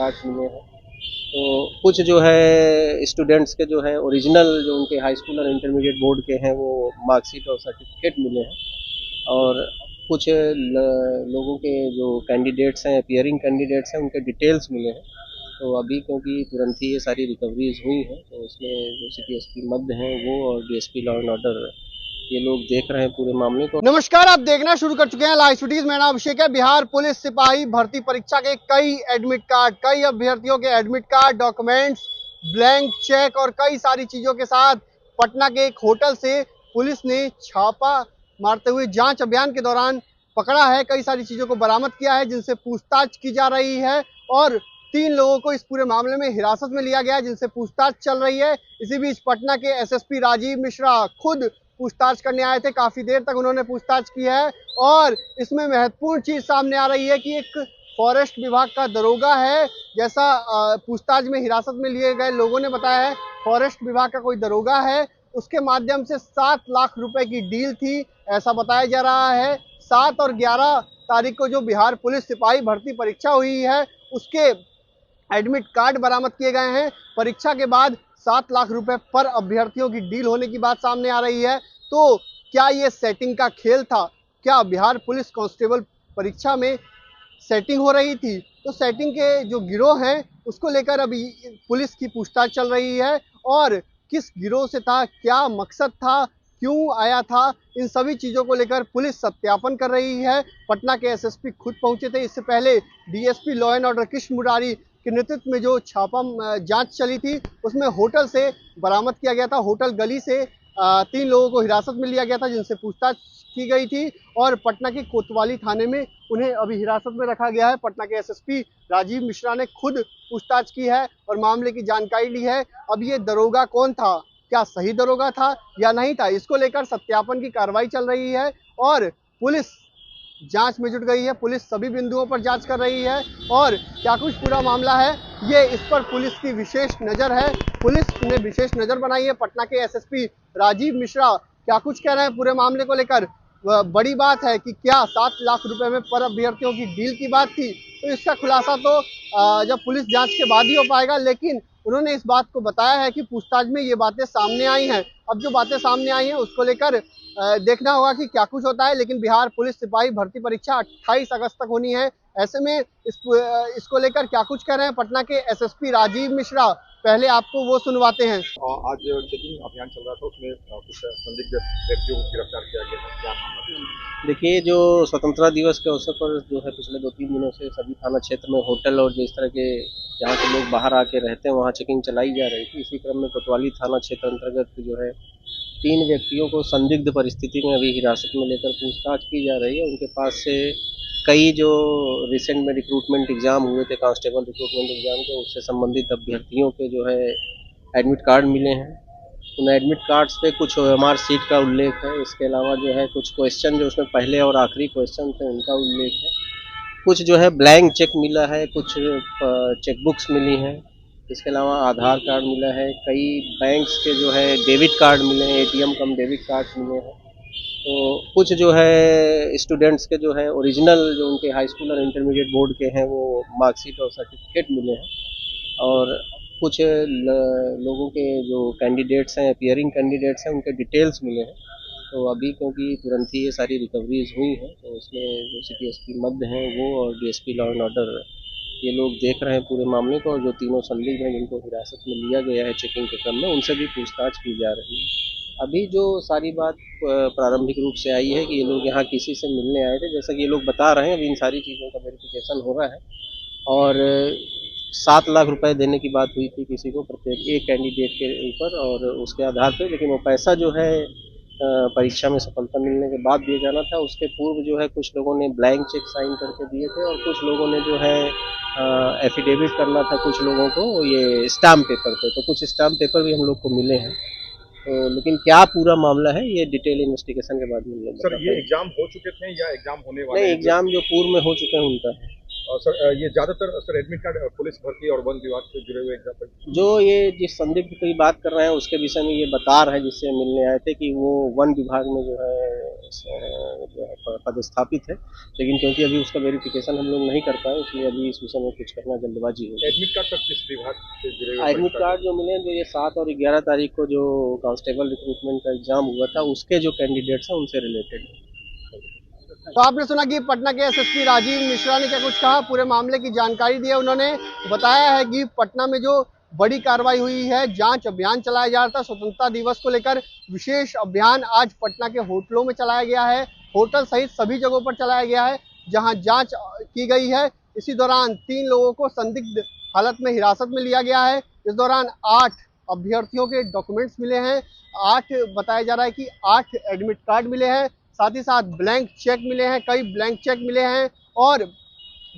Cards मिले हैं। तो कुछ जो है स्टूडेंट्स के जो है ओरिजिनल जो उनके हाई स्कूल और इंटरमीडिएट बोर्ड के हैं वो मार्कशीट और सर्टिफिकेट मिले हैं। और कुछ लोगों के जो कैंडिडेट्स हैं, अपीयरिंग कैंडिडेट्स हैं, उनके डिटेल्स मिले हैं। तो अभी क्योंकि तुरंत ही ये सारी रिकवरीज हुई हैं, तो उसमें जो सिटी एसपी मध्य हैं वो और डीएसपी लॉ एंड ऑर्डर ये लोग देख रहे हैं पूरे मामले को। नमस्कार, आप देखना शुरू कर चुके हैं लाइव स्टूडियोज। मेरा नाम अभिषेक है। बिहार पुलिस सिपाही भर्ती परीक्षा के कई एडमिट कार्ड, कई अभ्यर्थियों के admit card, documents, blank cheque और कई सारी चीजों के साथ पटना के एक होटल से पुलिस ने छापा मारते हुए जांच अभियान के दौरान पकड़ा है। कई सारी चीजों को बरामद किया है जिनसे पूछताछ की जा रही है और 3 लोगों को इस पूरे मामले में हिरासत में लिया गया है जिनसे पूछताछ चल रही है। इसी बीच पटना के एसएसपी राजीव मिश्रा खुद पूछताछ करने आए थे। काफी देर तक उन्होंने पूछताछ की है और इसमें महत्वपूर्ण चीज सामने आ रही है कि एक फॉरेस्ट विभाग का दरोगा है, जैसा पूछताछ में हिरासत में लिए गए लोगों ने बताया है। फॉरेस्ट विभाग का कोई दरोगा है, उसके माध्यम से 7 लाख रुपए की डील थी, ऐसा बताया जा रहा है। 7 और 11 तारीख को जो बिहार पुलिस सिपाही भर्ती परीक्षा हुई है उसके एडमिट कार्ड बरामद किए गए हैं। परीक्षा के बाद 7 लाख रुपए पर अभ्यर्थियों की डील होने की बात सामने आ रही है। तो क्या ये सेटिंग का खेल था? क्या बिहार पुलिस कांस्टेबल परीक्षा में सेटिंग हो रही थी? तो सेटिंग के जो गिरोह हैं उसको लेकर अभी पुलिस की पूछताछ चल रही है और किस गिरोह से था, क्या मकसद था, क्यों आया था, इन सभी चीज़ों को लेकर पुलिस सत्यापन कर रही है। पटना के एसएसपी खुद पहुंचे थे। इससे पहले DSP law and order Krishna Murari के नेतृत्व में जो छापा जांच चली थी उसमें होटल से बरामद किया गया था। होटल गली से 3 लोगों को हिरासत में लिया गया था जिनसे पूछताछ की गई थी और पटना के कोतवाली थाने में उन्हें अभी हिरासत में रखा गया है। पटना के एसएसपी राजीव मिश्रा ने खुद पूछताछ की है और मामले की जानकारी ली है। अब ये दरोगा कौन था, क्या सही दरोगा था या नहीं था, इसको लेकर सत्यापन की कार्रवाई चल रही है और पुलिस जांच में जुट गई है। पुलिस सभी बिंदुओं पर जांच कर रही है और क्या कुछ पूरा मामला है ये इस पर पुलिस की विशेष नज़र है। पुलिस ने विशेष नज़र बनाई है। पटना के एसएसपी राजीव मिश्रा क्या कुछ कह रहे हैं पूरे मामले को लेकर। बड़ी बात है कि क्या 7 लाख रुपए में पर अभ्यर्थियों की डील की बात थी, तो इसका खुलासा तो जब पुलिस जांच के बाद ही हो पाएगा। लेकिन उन्होंने इस बात को बताया है कि पूछताछ में ये बातें सामने आई हैं। अब जो बातें सामने आई हैं उसको लेकर देखना होगा कि क्या कुछ होता है। लेकिन बिहार पुलिस सिपाही भर्ती परीक्षा 28 अगस्त तक होनी है। ऐसे में इसको लेकर क्या कुछ कह रहे हैं पटना के एसएसपी राजीव मिश्रा, पहले आपको वो सुनवाते हैं। आज चेकिंग अभियान चल रहा था, उसमें कुछ संदिग्ध व्यक्तियों को गिरफ्तार किया गया है, क्या मामला है? देखिए, जो स्वतंत्रता दिवस के अवसर पर जो है पिछले 2-3 दिनों से सभी थाना क्षेत्र में होटल और जिस तरह के जहाँ के लोग बाहर आके रहते हैं वहाँ चेकिंग चलाई जा रही थी। इसी क्रम में कोतवाली थाना क्षेत्र अंतर्गत जो है 3 व्यक्तियों को संदिग्ध परिस्थिति में अभी हिरासत में लेकर पूछताछ की जा रही है। उनके पास से कई जो रिसेंट में रिक्रूटमेंट एग्ज़ाम हुए थे, कांस्टेबल रिक्रूटमेंट एग्ज़ाम के, उससे संबंधित अभ्यर्थियों के जो है एडमिट कार्ड मिले हैं। उन एडमिट कार्ड्स पे कुछ ओएमआर सीट का उल्लेख है। इसके अलावा जो है कुछ क्वेश्चन जो उसमें पहले और आखिरी क्वेश्चन थे उनका उल्लेख है। कुछ जो है ब्लैंक चेक मिला है, कुछ चेक बुक्स मिली हैं। इसके अलावा आधार कार्ड मिला है, कई बैंक्स के जो है डेबिट कार्ड मिले हैं, एटीएम कम डेबिट कार्ड मिले हैं। तो कुछ जो है स्टूडेंट्स के जो है ओरिजिनल जो उनके हाई स्कूल और इंटरमीडिएट बोर्ड के हैं वो मार्कशीट और सर्टिफिकेट मिले हैं। और कुछ लोगों के जो कैंडिडेट्स हैं, अपीयरिंग कैंडिडेट्स हैं, उनके डिटेल्स मिले हैं। तो अभी क्योंकि तुरंत ही ये सारी रिकवरीज हुई हैं, तो उसमें जो सिटी एसपी मध्य हैं वो और डीएसपी लॉ एंड ऑर्डर ये लोग देख रहे हैं पूरे मामले को। और जो तीनों संदिग्ध हैं जिनको हिरासत में लिया गया है चेकिंग के क्रम में, उनसे भी पूछताछ की जा रही है। अभी जो सारी बात प्रारंभिक रूप से आई है कि ये लोग यहाँ किसी से मिलने आए थे, जैसा कि ये लोग बता रहे हैं। अभी इन सारी चीज़ों का वेरिफिकेशन हो रहा है और 7 लाख रुपए देने की बात हुई थी किसी को, प्रत्येक एक कैंडिडेट के ऊपर, और उसके आधार पे, लेकिन वो पैसा जो है परीक्षा में सफलता मिलने के बाद दिया जाना था। उसके पूर्व जो है कुछ लोगों ने ब्लैंक चेक साइन करके दिए थे और कुछ लोगों ने जो है एफिडेविट करना था कुछ लोगों को, ये स्टाम्प पेपर पे। तो कुछ स्टाम्प पेपर भी हम लोग को मिले हैं। तो लेकिन क्या पूरा मामला है ये डिटेल इन्वेस्टिगेशन के बाद मिल सर, ये एग्जाम हो चुके थे या एग्जाम होने वाले? नहीं, एग्जाम जो पूर्व में हो चुके हैं उनका है। और सर ये ज्यादातर सर एडमिट कार्ड पुलिस भर्ती और वन विभाग से जुड़े हुए एग्जाम्पल जो ये जिस संदिग्ध की बात कर रहे हैं उसके विषय में ये बता रहे हैं, जिससे मिलने आए थे कि वो वन विभाग में जो है पदस्थापित है, लेकिन क्योंकि अभी उसका वेरिफिकेशन हम लोग नहीं कर पाए, इसलिए अभी इस विषय में कुछ करना जल्दबाजी होगी। एडमिट कार्ड सर किस विभाग से जुड़े हुए एडमिट कार्ड जो मिले, जो ये 7 और 11 तारीख को जो कांस्टेबल रिक्रूटमेंट का एग्जाम हुआ था उसके जो कैंडिडेट्स हैं उनसे रिलेटेड है। तो आपने सुना कि पटना के एसएसपी राजीव मिश्रा ने क्या कुछ कहा, पूरे मामले की जानकारी दी है। उन्होंने बताया है कि पटना में जो बड़ी कार्रवाई हुई है, जांच अभियान चलाया जा रहा था, स्वतंत्रता दिवस को लेकर विशेष अभियान आज पटना के होटलों में चलाया गया है, होटल सहित सभी जगहों पर चलाया गया है जहां जांच की गई है। इसी दौरान 3 लोगों को संदिग्ध हालत में हिरासत में लिया गया है। इस दौरान 8 अभ्यर्थियों के डॉक्यूमेंट्स मिले हैं, 8 बताया जा रहा है कि 8 एडमिट कार्ड मिले हैं, साथ ही साथ ब्लैंक चेक मिले हैं, कई ब्लैंक चेक मिले हैं और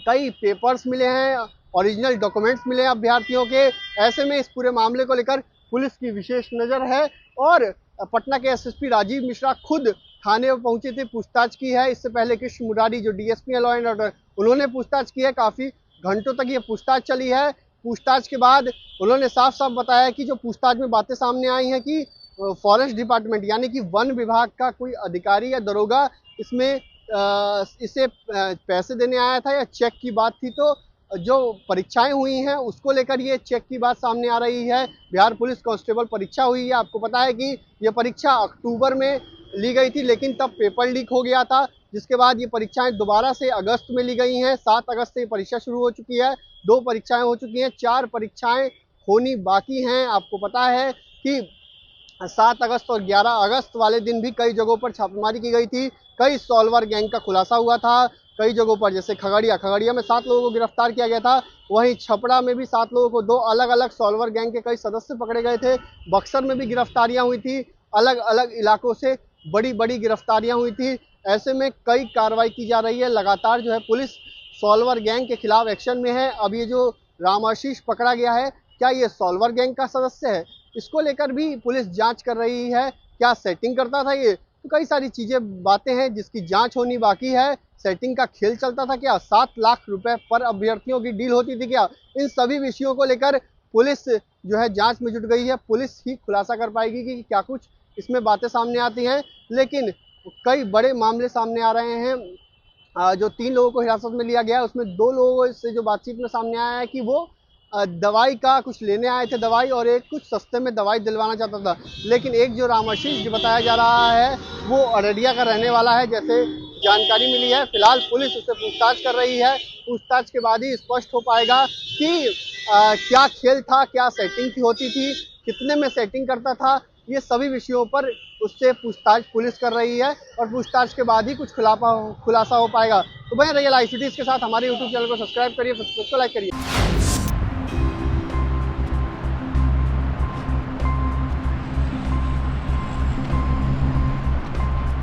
कई पेपर्स मिले हैं, ओरिजिनल डॉक्यूमेंट्स मिले हैं अभ्यर्थियों के। ऐसे में इस पूरे मामले को लेकर पुलिस की विशेष नज़र है और पटना के एसएसपी राजीव मिश्रा खुद थाने में पहुंचे थे, पूछताछ की है। इससे पहले कृष्ण मुरारी जो डीएसपी है लॉ एंड ऑर्डर, उन्होंने पूछताछ की है। काफ़ी घंटों तक ये पूछताछ चली है। पूछताछ के बाद उन्होंने साफ साफ बताया कि जो पूछताछ में बातें सामने आई हैं कि फॉरेस्ट डिपार्टमेंट यानी कि वन विभाग का कोई अधिकारी या दरोगा इसमें इसे पैसे देने आया था या चेक की बात थी। तो जो परीक्षाएं हुई हैं उसको लेकर ये चेक की बात सामने आ रही है। बिहार पुलिस कांस्टेबल परीक्षा हुई है, आपको पता है कि ये परीक्षा अक्टूबर में ली गई थी, लेकिन तब पेपर लीक हो गया था, जिसके बाद ये परीक्षाएं दोबारा से अगस्त में ली गई हैं। 7 अगस्त से ये परीक्षा शुरू हो चुकी है, 2 परीक्षाएं हो चुकी हैं, 4 परीक्षाएं होनी बाकी हैं। आपको पता है कि 7 अगस्त और 11 अगस्त वाले दिन भी कई जगहों पर छापेमारी की गई थी, कई सॉल्वर गैंग का खुलासा हुआ था कई जगहों पर, जैसे खगड़िया में 7 लोगों को गिरफ्तार किया गया था। वहीं छपरा में भी 7 लोगों को, 2 अलग अलग सॉल्वर गैंग के कई सदस्य पकड़े गए थे। बक्सर में भी गिरफ्तारियां हुई थी, अलग अलग इलाकों से बड़ी बड़ी गिरफ्तारियां हुई थी। ऐसे में कई कार्रवाई की जा रही है, लगातार जो है पुलिस सॉल्वर गैंग के खिलाफ एक्शन में है। अब ये जो रामाशीष पकड़ा गया है, क्या ये सॉल्वर गैंग का सदस्य है, इसको लेकर भी पुलिस जांच कर रही है। क्या सेटिंग करता था ये, तो कई सारी चीज़ें बातें हैं जिसकी जांच होनी बाकी है। सेटिंग का खेल चलता था क्या, 7 लाख रुपए पर अभ्यर्थियों की डील होती थी क्या, इन सभी विषयों को लेकर पुलिस जो है जांच में जुट गई है। पुलिस ही खुलासा कर पाएगी कि क्या कुछ इसमें बातें सामने आती हैं, लेकिन कई बड़े मामले सामने आ रहे हैं। जो 3 लोगों को हिरासत में लिया गया है उसमें 2 लोगों से जो बातचीत में सामने आया है कि वो दवाई का कुछ लेने आए थे दवाई, और एक कुछ सस्ते में दवाई दिलवाना चाहता था। लेकिन एक जो रामाशीष बताया जा रहा है वो अररिया का रहने वाला है, जैसे जानकारी मिली है। फिलहाल पुलिस उससे पूछताछ कर रही है, पूछताछ के बाद ही स्पष्ट हो पाएगा कि क्या खेल था, क्या सेटिंग होती थी, कितने में सेटिंग करता था। ये सभी विषयों पर उससे पूछताछ पुलिस कर रही है और पूछताछ के बाद ही कुछ खुलासा हो पाएगा। तो बने रहिए लाइव सिटीज के साथ, हमारे यूट्यूब चैनल को सब्सक्राइब करिए, फेसबुक को लाइक करिए।